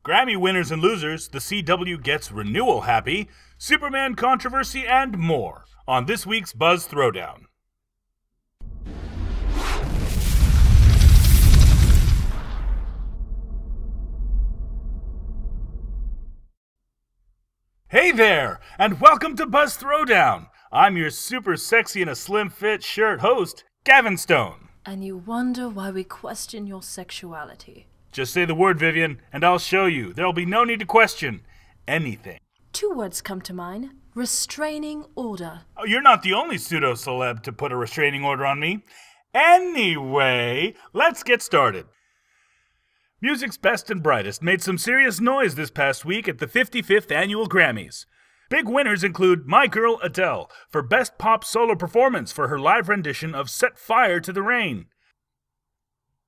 Grammy winners and losers, the CW gets renewal happy, Superman controversy, and more on this week's Buzz Throwdown. Hey there, and welcome to Buzz Throwdown. I'm your super sexy in a slim fit shirt host, Gavin Stone. And you wonder why we question your sexuality. Just say the word, Vivian, and I'll show you. There'll be no need to question anything. 2 words come to mind. Restraining order. Oh, you're not the only pseudo-celeb to put a restraining order on me. Anyway, let's get started. Music's best and brightest made some serious noise this past week at the 55th Annual Grammys. Big winners include my girl Adele for Best Pop Solo Performance for her live rendition of Set Fire to the Rain.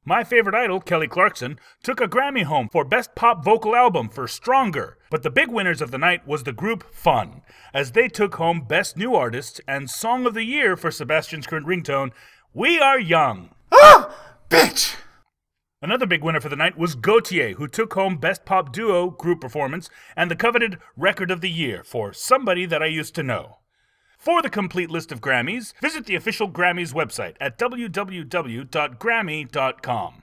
My favorite idol, Kelly Clarkson, took a Grammy home for Best Pop Vocal Album for Stronger, but the big winners of the night was the group Fun, as they took home Best New Artist and Song of the Year for Sebastian's current ringtone, We Are Young. Ah! Bitch! Another big winner for the night was Gautier, who took home Best Pop Duo Group Performance and the coveted Record of the Year for Somebody That I Used to Know. For the complete list of Grammys, visit the official Grammys website at www.grammy.com.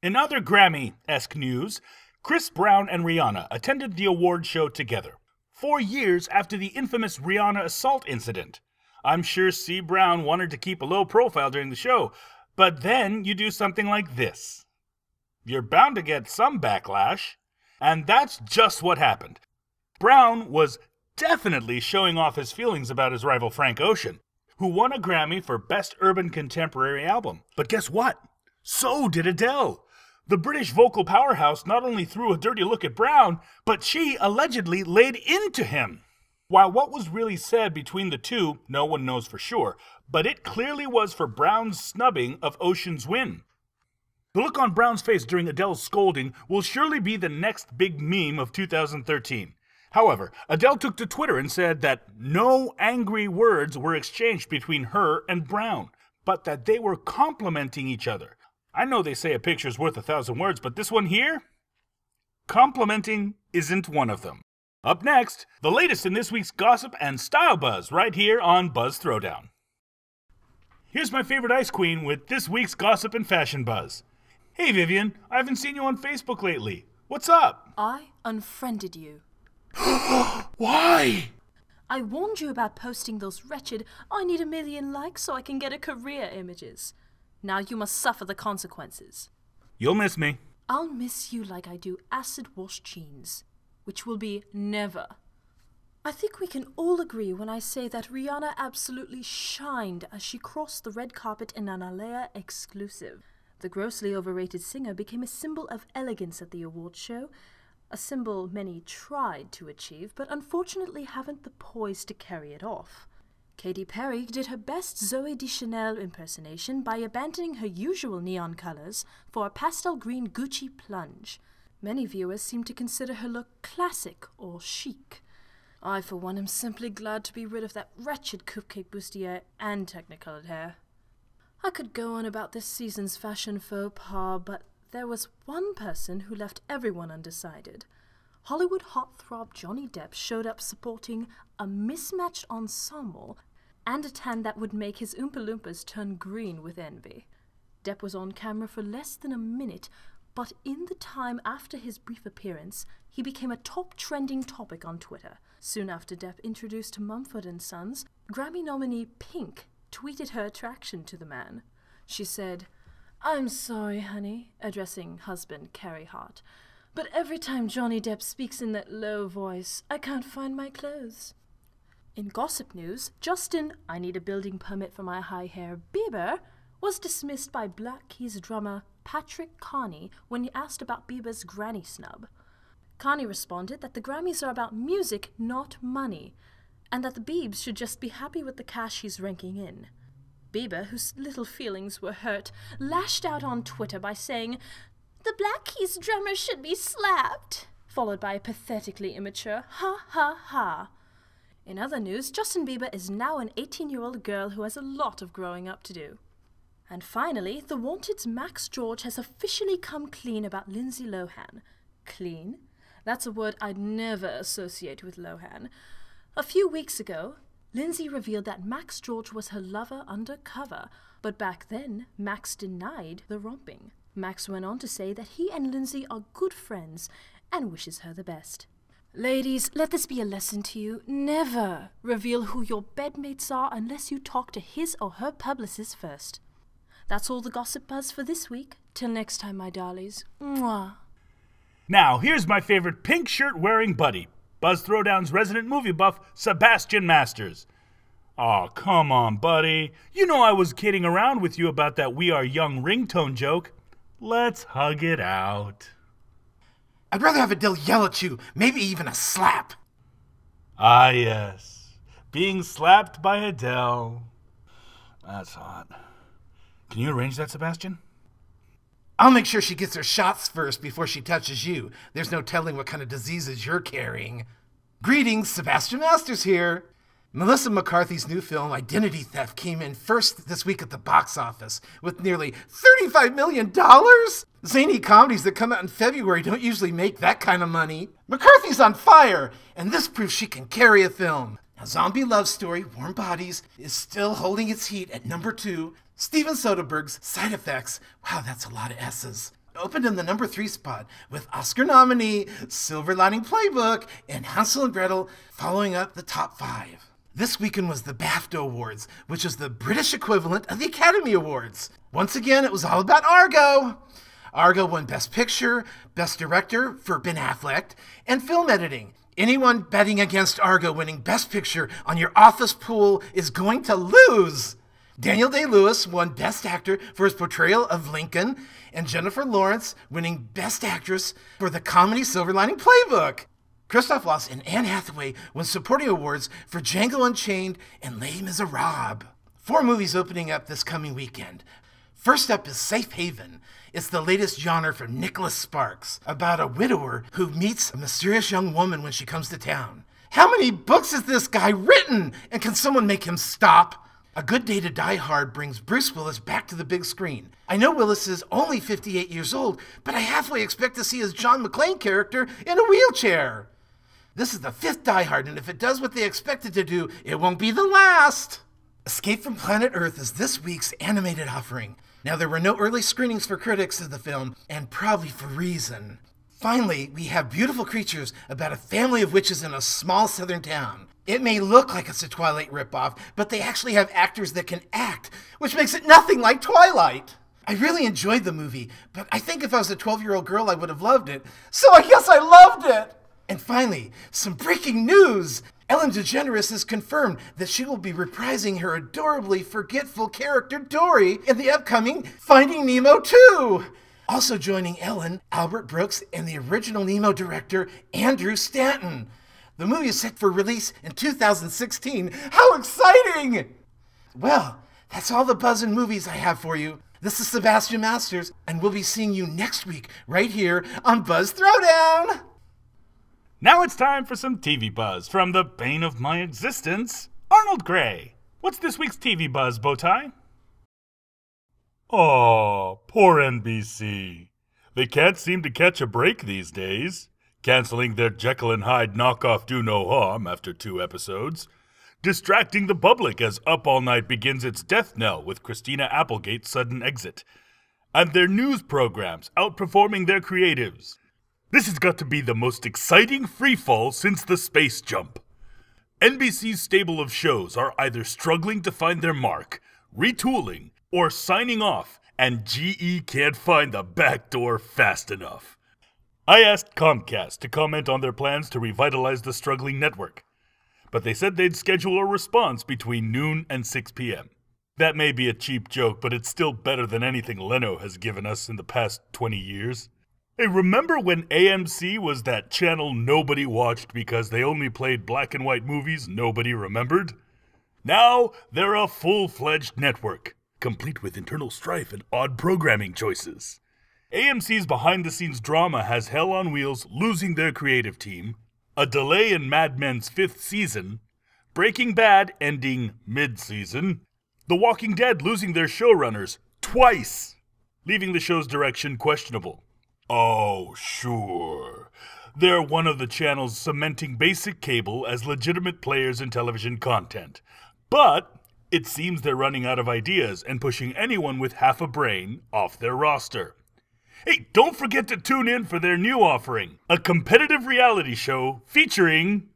In other Grammy-esque news, Chris Brown and Rihanna attended the award show together, 4 years after the infamous Rihanna assault incident. I'm sure C. Brown wanted to keep a low profile during the show, but then you do something like this. You're bound to get some backlash, and that's just what happened. Brown was definitely showing off his feelings about his rival Frank Ocean, who won a Grammy for Best Urban Contemporary Album. But guess what? So did Adele. The British vocal powerhouse not only threw a dirty look at Brown, but she allegedly laid into him. While what was really said between the two, no one knows for sure, but it clearly was for Brown's snubbing of Ocean's win. The look on Brown's face during Adele's scolding will surely be the next big meme of 2013. However, Adele took to Twitter and said that no angry words were exchanged between her and Brown, but that they were complimenting each other. I know they say a picture's worth 1,000 words, but this one here? Complimenting isn't one of them. Up next, the latest in this week's gossip and style buzz right here on Buzz Throwdown. Here's my favorite ice queen with this week's gossip and fashion buzz. Hey Vivian, I haven't seen you on Facebook lately. What's up? I unfriended you. Why? I warned you about posting those wretched, I need 1 million likes so I can get a career images. Now you must suffer the consequences. You'll miss me. I'll miss you like I do acid-wash jeans, which will be never. I think we can all agree when I say that Rihanna absolutely shined as she crossed the red carpet in an Alea exclusive. The grossly overrated singer became a symbol of elegance at the awards show, a symbol many tried to achieve, but unfortunately haven't the poise to carry it off. Katy Perry did her best Zooey Deschanel impersonation by abandoning her usual neon colors for a pastel green Gucci plunge. Many viewers seem to consider her look classic or chic. I, for one, am simply glad to be rid of that wretched cupcake bustier and technicolored hair. I could go on about this season's fashion faux pas, but there was one person who left everyone undecided. Hollywood heartthrob Johnny Depp showed up supporting a mismatched ensemble and a tan that would make his Oompa Loompas turn green with envy. Depp was on camera for less than a minute, but in the time after his brief appearance, he became a top trending topic on Twitter. Soon after Depp introduced Mumford & Sons, Grammy nominee Pink tweeted her attraction to the man. She said, "I'm sorry, honey," addressing husband Carey Hart, "but every time Johnny Depp speaks in that low voice, I can't find my clothes." In gossip news, Justin, I need a building permit for my high hair, Bieber, was dismissed by Black Keys drummer Patrick Carney when he asked about Bieber's granny snub. Carney responded that the Grammys are about music, not money, and that the Biebs should just be happy with the cash he's raking in. Bieber, whose little feelings were hurt, lashed out on Twitter by saying, "The Black Keys drummer should be slapped," followed by a pathetically immature "ha ha ha." In other news, Justin Bieber is now an 18-year-old girl who has a lot of growing up to do. And finally, The Wanted's Max George has officially come clean about Lindsay Lohan. Clean? That's a word I'd never associate with Lohan. A few weeks ago, Lindsay revealed that Max George was her lover undercover, but back then, Max denied the romping. Max went on to say that he and Lindsay are good friends and wishes her the best. Ladies, let this be a lesson to you. Never reveal who your bedmates are unless you talk to his or her publicist first. That's all the gossip buzz for this week. Till next time, my darlies. Mwah. Now, here's my favorite pink shirt-wearing buddy, Buzz Throwdown's resident movie buff, Sebastian Masters. Aw, come on, buddy. You know I was kidding around with you about that We Are Young ringtone joke. Let's hug it out. I'd rather have Adele yell at you, maybe even a slap. Ah, yes. Being slapped by Adele. That's hot. Can you arrange that, Sebastian? I'll make sure she gets her shots first before she touches you. There's no telling what kind of diseases you're carrying. Greetings, Sebastian Masters here. Melissa McCarthy's new film, Identity Theft, came in first this week at the box office with nearly $35 million. Zany comedies that come out in February don't usually make that kind of money. McCarthy's on fire, and this proves she can carry a film. A zombie love story, Warm Bodies, is still holding its heat at number 2. Steven Soderbergh's Side Effects, wow, that's a lot of S's, opened in the number 3 spot with Oscar nominee Silver Lining Playbook and Hansel and Gretel following up the top 5. This weekend was the BAFTA Awards, which is the British equivalent of the Academy Awards. Once again, it was all about Argo. Argo won Best Picture, Best Director for Ben Affleck, and Film Editing. Anyone betting against Argo winning Best Picture on your office pool is going to lose. Daniel Day-Lewis won Best Actor for his portrayal of Lincoln, and Jennifer Lawrence winning Best Actress for the comedy Silver Lining Playbook. Christoph Waltz and Anne Hathaway won supporting awards for Django Unchained and Les Miserables. 4 movies opening up this coming weekend. First up is Safe Haven. It's the latest genre from Nicholas Sparks, about a widower who meets a mysterious young woman when she comes to town. How many books has this guy written? And can someone make him stop? A Good Day to Die Hard brings Bruce Willis back to the big screen. I know Willis is only 58 years old, but I halfway expect to see his John McClane character in a wheelchair. This is the 5th Die Hard, and if it does what they expect it to do, it won't be the last. Escape from Planet Earth is this week's animated offering. Now, there were no early screenings for critics of the film, and probably for reason. Finally, we have Beautiful Creatures about a family of witches in a small southern town. It may look like it's a Twilight ripoff, but they actually have actors that can act, which makes it nothing like Twilight. I really enjoyed the movie, but I think if I was a 12-year-old girl, I would have loved it. So I guess I loved it! And finally, some breaking news! Ellen DeGeneres has confirmed that she will be reprising her adorably forgetful character Dory in the upcoming Finding Nemo 2! Also joining Ellen, Albert Brooks, and the original Nemo director, Andrew Stanton. The movie is set for release in 2016. How exciting! Well, that's all the buzz and movies I have for you. This is Sebastian Masters, and we'll be seeing you next week right here on Buzz Throwdown! Now it's time for some TV buzz from the bane of my existence, Arnold Gray. What's this week's TV buzz, Bowtie? Aw, poor NBC. They can't seem to catch a break these days, canceling their Jekyll and Hyde knockoff Do No Harm after 2 episodes, distracting the public as Up All Night begins its death knell with Christina Applegate's sudden exit, and their news programs outperforming their creatives. This has got to be the most exciting freefall since the space jump. NBC's stable of shows are either struggling to find their mark, retooling, or signing off, and GE can't find the back door fast enough. I asked Comcast to comment on their plans to revitalize the struggling network, but they said they'd schedule a response between noon and 6 p.m. That may be a cheap joke, but it's still better than anything Leno has given us in the past 20 years. Hey, remember when AMC was that channel nobody watched because they only played black and white movies nobody remembered? Now they're a full-fledged network, complete with internal strife and odd programming choices. AMC's behind-the-scenes drama has Hell on Wheels losing their creative team, a delay in Mad Men's 5th season, Breaking Bad ending mid-season, The Walking Dead losing their showrunners twice, leaving the show's direction questionable. Oh, sure. They're one of the channels cementing basic cable as legitimate players in television content. But it seems they're running out of ideas and pushing anyone with half a brain off their roster. Hey, don't forget to tune in for their new offering, a competitive reality show featuring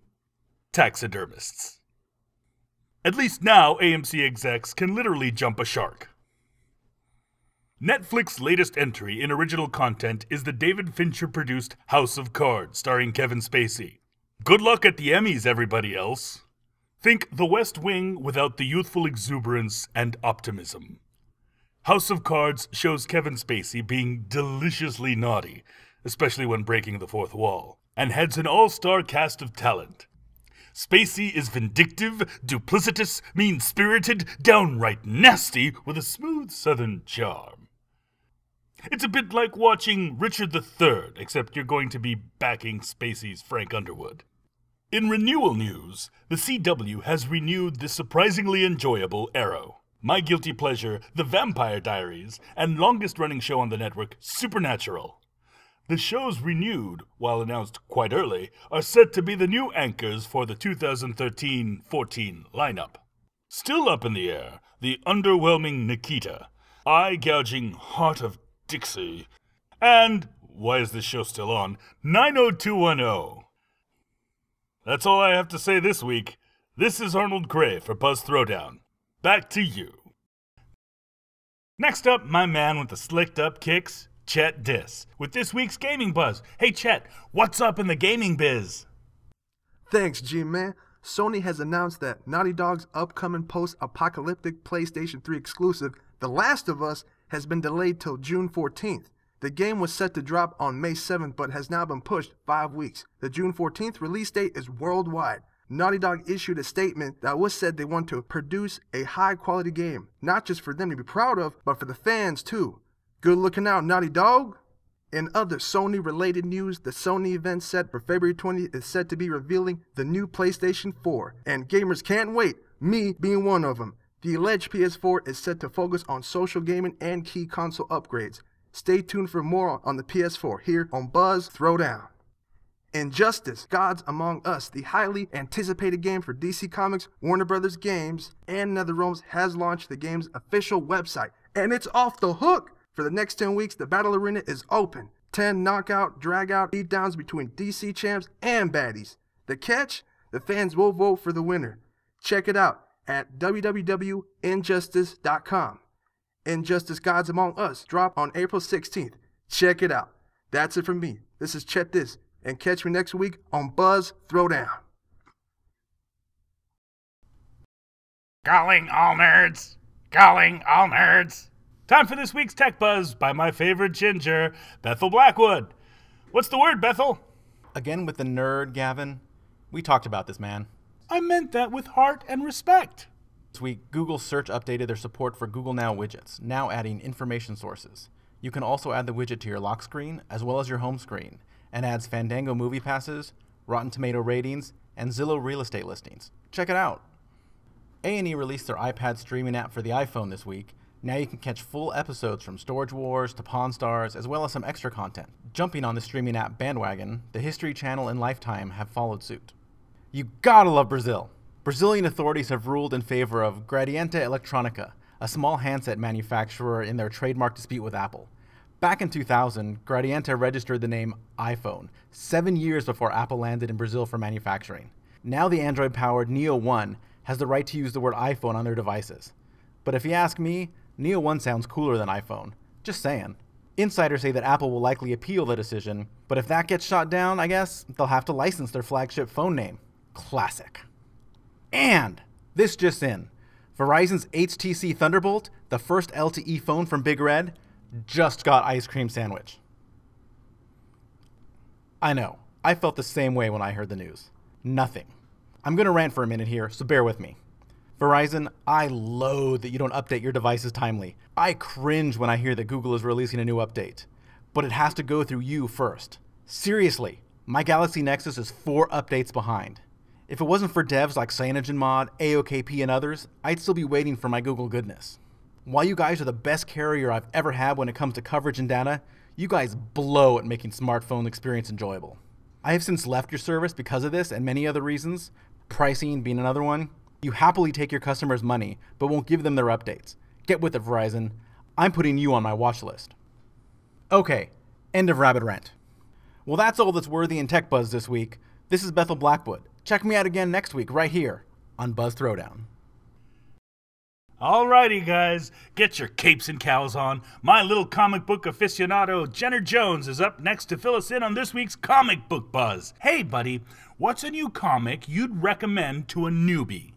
taxidermists. At least now, AMC execs can literally jump a shark. Netflix's latest entry in original content is the David Fincher-produced House of Cards, starring Kevin Spacey. Good luck at the Emmys, everybody else. Think The West Wing without the youthful exuberance and optimism. House of Cards shows Kevin Spacey being deliciously naughty, especially when breaking the fourth wall, and heads an all-star cast of talent. Spacey is vindictive, duplicitous, mean-spirited, downright nasty, with a smooth southern charm. It's a bit like watching Richard III, except you're going to be backing Spacey's Frank Underwood. In renewal news, the CW has renewed the surprisingly enjoyable Arrow, my guilty pleasure, The Vampire Diaries, and longest-running show on the network, Supernatural. The shows renewed, while announced quite early, are set to be the new anchors for the 2013-14 lineup. Still up in the air, the underwhelming Nikita, eye-gouging Heart of Dixie, and, why is this show still on, 90210. That's all I have to say this week. This is Arnold Gray for Buzz Throwdown. Back to you. Next up, my man with the slicked-up kicks, Chet Dis, with this week's Gaming Buzz. Hey Chet, what's up in the gaming biz? Thanks, G-Man. Sony has announced that Naughty Dog's upcoming post-apocalyptic PlayStation 3 exclusive, The Last of Us, has been delayed till June 14th. The game was set to drop on May 7th, but has now been pushed 5 weeks. The June 14th release date is worldwide. Naughty Dog issued a statement that was said they want to produce a high-quality game, not just for them to be proud of, but for the fans too. Good looking out, Naughty Dog! In other Sony-related news, the Sony event set for February 20th is said to be revealing the new PlayStation 4, and gamers can't wait, me being one of them. The alleged PS4 is set to focus on social gaming and key console upgrades. Stay tuned for more on the PS4 here on Buzz Throwdown. Injustice: Gods Among Us, the highly anticipated game for DC Comics, Warner Brothers Games, and NetherRealms, has launched the game's official website, and it's off the hook! For the next 10 weeks, the battle arena is open. 10 knockout, drag-out beatdowns between DC champs and baddies. The catch? The fans will vote for the winner. Check it out at www.injustice.com. Injustice: Gods Among Us drop on April 16th. Check it out. That's it from me. This is Chet Dis, and catch me next week on Buzz Throwdown. Calling all nerds! Calling all nerds! Time for this week's Tech Buzz by my favorite ginger, Bethel Blackwood. What's the word, Bethel? Again with the nerd, Gavin. We talked about this, man. I meant that with heart and respect. This week, Google Search updated their support for Google Now widgets, now adding information sources. You can also add the widget to your lock screen, as well as your home screen, and adds Fandango movie passes, Rotten Tomato ratings, and Zillow real estate listings. Check it out. A&E released their iPad streaming app for the iPhone this week. Now you can catch full episodes from Storage Wars to Pawn Stars, as well as some extra content. Jumping on the streaming app bandwagon, the History Channel and Lifetime have followed suit. You gotta love Brazil. Brazilian authorities have ruled in favor of Gradiente Electronica, a small handset manufacturer, in their trademark dispute with Apple. Back in 2000, Gradiente registered the name iPhone, 7 years before Apple landed in Brazil for manufacturing. Now the Android-powered Neo One has the right to use the word iPhone on their devices. But if you ask me, Neo One sounds cooler than iPhone. Just saying. Insiders say that Apple will likely appeal the decision, but if that gets shot down, I guess they'll have to license their flagship phone name. Classic. And this just in. Verizon's HTC Thunderbolt, the first LTE phone from Big Red, just got ice cream sandwich. I know. I felt the same way when I heard the news. Nothing. I'm going to rant for a minute here, so bear with me. Verizon, I loathe that you don't update your devices timely. I cringe when I hear that Google is releasing a new update. But it has to go through you first. Seriously, my Galaxy Nexus is 4 updates behind. If it wasn't for devs like CyanogenMod, AOKP, and others, I'd still be waiting for my Google goodness. While you guys are the best carrier I've ever had when it comes to coverage and data, you guys blow at making smartphone experience enjoyable. I have since left your service because of this and many other reasons, pricing being another one. You happily take your customers' money, but won't give them their updates. Get with it, Verizon. I'm putting you on my watch list. Okay, end of Rabbit Rant. Well, that's all that's worthy in Tech Buzz this week. This is Bethel Blackwood. Check me out again next week right here on Buzz Throwdown. Alrighty, guys, get your capes and cows on. My little comic book aficionado, Jenner Jones, is up next to fill us in on this week's Comic Book Buzz. Hey, buddy, what's a new comic you'd recommend to a newbie?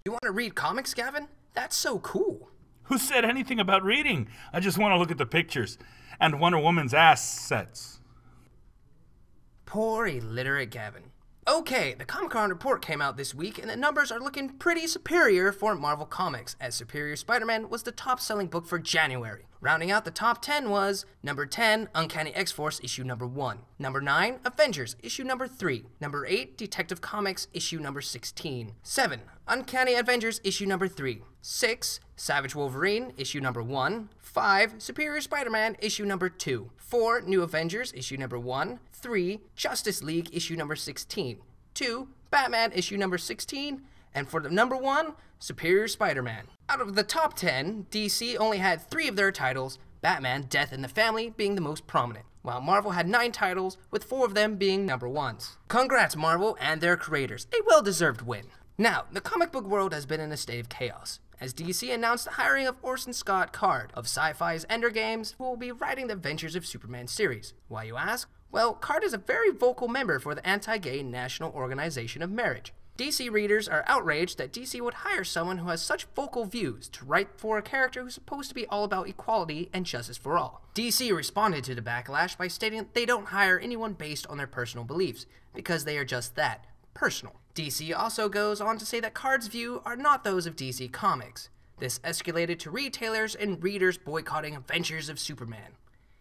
You want to read comics, Gavin? That's so cool. Who said anything about reading? I just want to look at the pictures and Wonder Woman's assets. Poor illiterate Gavin. Okay, the Comic-Con report came out this week, and the numbers are looking pretty superior for Marvel Comics, as Superior Spider-Man was the top-selling book for January. Rounding out the top 10 was number 10, Uncanny X-Force, issue number 1. Number 9, Avengers, issue number 3. Number 8, Detective Comics, issue number 16. 7, Uncanny Avengers, issue number 3. 6, Savage Wolverine, issue number 1. 5, Superior Spider-Man, issue number 2. 4, New Avengers, issue number 1. 3, Justice League, issue number 16. 2, Batman, issue number 16. And for the number 1, Superior Spider-Man. Out of the top 10, DC only had 3 of their titles, Batman, Death in the Family being the most prominent, while Marvel had 9 titles, with 4 of them being number 1s. Congrats, Marvel and their creators, a well-deserved win. Now, the comic book world has been in a state of chaos, as DC announced the hiring of Orson Scott Card of Sci-Fi's Ender Games, who will be writing the Adventures of Superman series. Why, you ask? Well, Card is a very vocal member for the anti-gay National Organization of Marriage. DC readers are outraged that DC would hire someone who has such vocal views to write for a character who's supposed to be all about equality and justice for all. DC responded to the backlash by stating that they don't hire anyone based on their personal beliefs, because they are just that, personal. DC also goes on to say that Card's views are not those of DC Comics. This escalated to retailers and readers boycotting Adventures of Superman.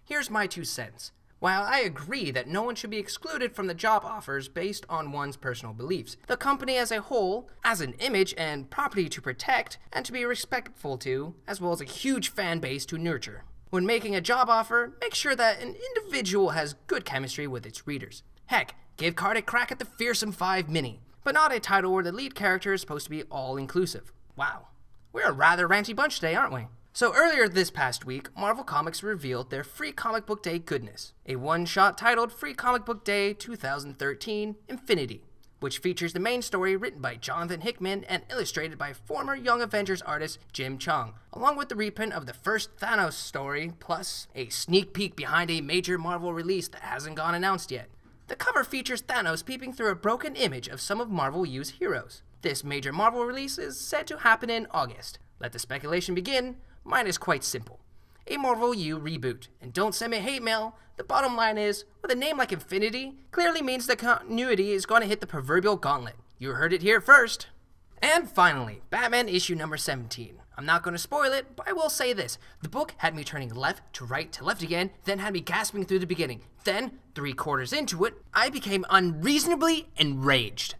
Here's my 2 cents. While I agree that no one should be excluded from the job offers based on one's personal beliefs, the company as a whole has an image and property to protect and to be respectful to, as well as a huge fan base to nurture. When making a job offer, make sure that an individual has good chemistry with its readers. Heck, give Card a crack at the Fearsome 5 Mini, but not a title where the lead character is supposed to be all-inclusive. Wow, we're a rather ranty bunch today, aren't we? So earlier this past week, Marvel Comics revealed their Free Comic Book Day goodness, a one-shot titled Free Comic Book Day 2013 Infinity, which features the main story written by Jonathan Hickman and illustrated by former Young Avengers artist Jim Cheung, along with the reprint of the first Thanos story, plus a sneak peek behind a major Marvel release that hasn't gone announced yet. The cover features Thanos peeping through a broken image of some of Marvel U's heroes. This major Marvel release is said to happen in August. Let the speculation begin. Mine is quite simple. A Marvel U reboot. And don't send me hate mail. The bottom line is, with a name like Infinity, clearly means the continuity is going to hit the proverbial gauntlet. You heard it here first. And finally, Batman issue number 17. I'm not going to spoil it, but I will say this. The book had me turning left to right to left again, then had me gasping through the beginning. Then, 3/4 into it, I became unreasonably enraged.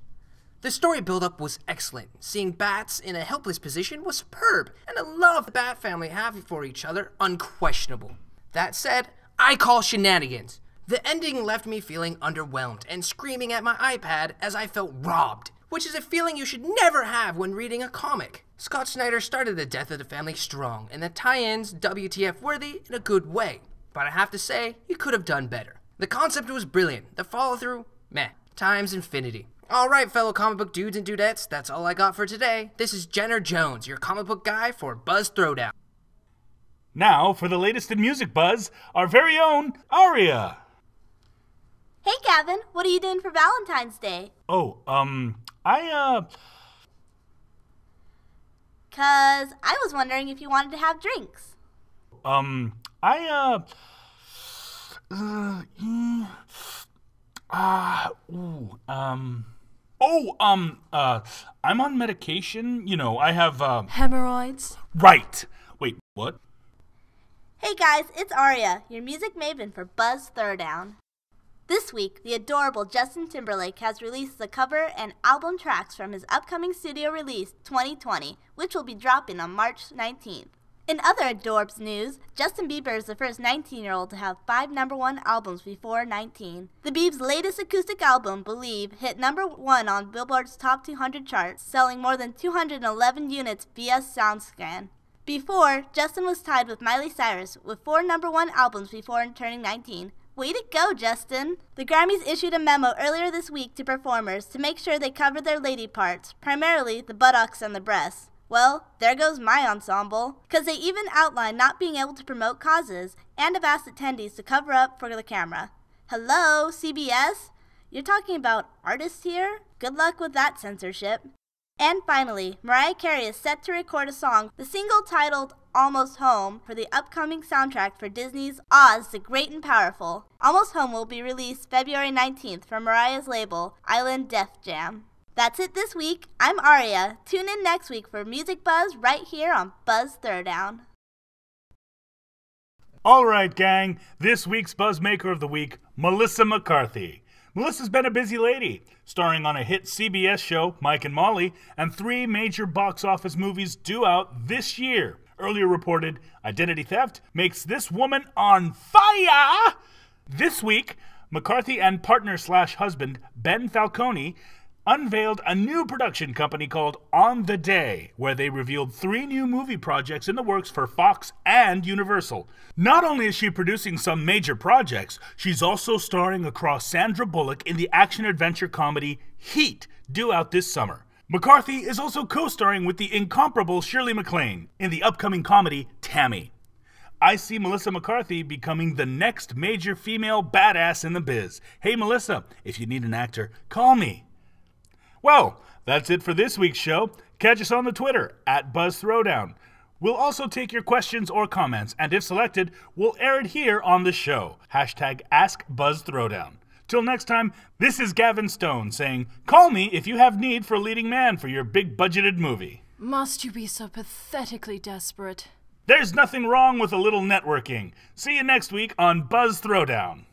The story build-up was excellent. Seeing Bats in a helpless position was superb, and the love the Bat family have for each other unquestionable. That said, I call shenanigans. The ending left me feeling underwhelmed and screaming at my iPad as I felt robbed, which is a feeling you should never have when reading a comic. Scott Snyder started the death of the family strong, and the tie-ins WTF worthy in a good way. But I have to say, he could have done better. The concept was brilliant. The follow-through, meh. Times infinity. Alright, fellow comic book dudes and dudettes, that's all I got for today. This is Jenner Jones, your comic book guy for Buzz Throwdown. Now, for the latest in music buzz, our very own Aria. Hey, Gavin, what are you doing for Valentine's Day? Oh, 'Cause I was wondering if you wanted to have drinks. I'm on medication. You know, I have, Hemorrhoids? Right. Wait, what? Hey guys, it's Aria, your music maven for Buzz Throwdown. This week, the adorable Justin Timberlake has released the cover and album tracks from his upcoming studio release, 2020, which will be dropping on March 19th. In other Adorbs news, Justin Bieber is the first 19-year-old to have 5 #1 albums before 19. The Bieb's latest acoustic album, Believe, hit #1 on Billboard's Top 200 chart, selling more than 211 units via SoundScan. Before, Justin was tied with Miley Cyrus with 4 #1 albums before turning 19. Way to go, Justin! The Grammys issued a memo earlier this week to performers to make sure they covered their lady parts, primarily the buttocks and the breasts. Well, there goes my ensemble, because they even outlined not being able to promote causes and have asked attendees to cover up for the camera. Hello, CBS? You're talking about artists here? Good luck with that censorship. And finally, Mariah Carey is set to record a song, the single titled Almost Home, for the upcoming soundtrack for Disney's Oz the Great and Powerful. Almost Home will be released February 19th from Mariah's label, Island Def Jam. That's it this week. I'm Aria. Tune in next week for Music Buzz right here on Buzz Throwdown. All right, gang. This week's Buzzmaker of the Week, Melissa McCarthy. Melissa's been a busy lady, starring on a hit CBS show, Mike and Molly, and 3 major box office movies due out this year. Earlier reported, identity theft makes this woman on fire! This week, McCarthy and partner/husband, Ben Falcone, unveiled a new production company called On the Day, where they revealed 3 new movie projects in the works for Fox and Universal. Not only is she producing some major projects, she's also starring across Sandra Bullock in the action-adventure comedy Heat, due out this summer. McCarthy is also co-starring with the incomparable Shirley MacLaine in the upcoming comedy Tammy. I see Melissa McCarthy becoming the next major female badass in the biz. Hey Melissa, if you need an actor, call me. Well, that's it for this week's show. Catch us on the Twitter, @Buzz Throwdown. We'll also take your questions or comments, and if selected, we'll air it here on the show. #AskBuzzThrowdown. Till next time, this is Gavin Stone saying, call me if you have need for a leading man for your big-budgeted movie. Must you be so pathetically desperate? There's nothing wrong with a little networking. See you next week on Buzz Throwdown.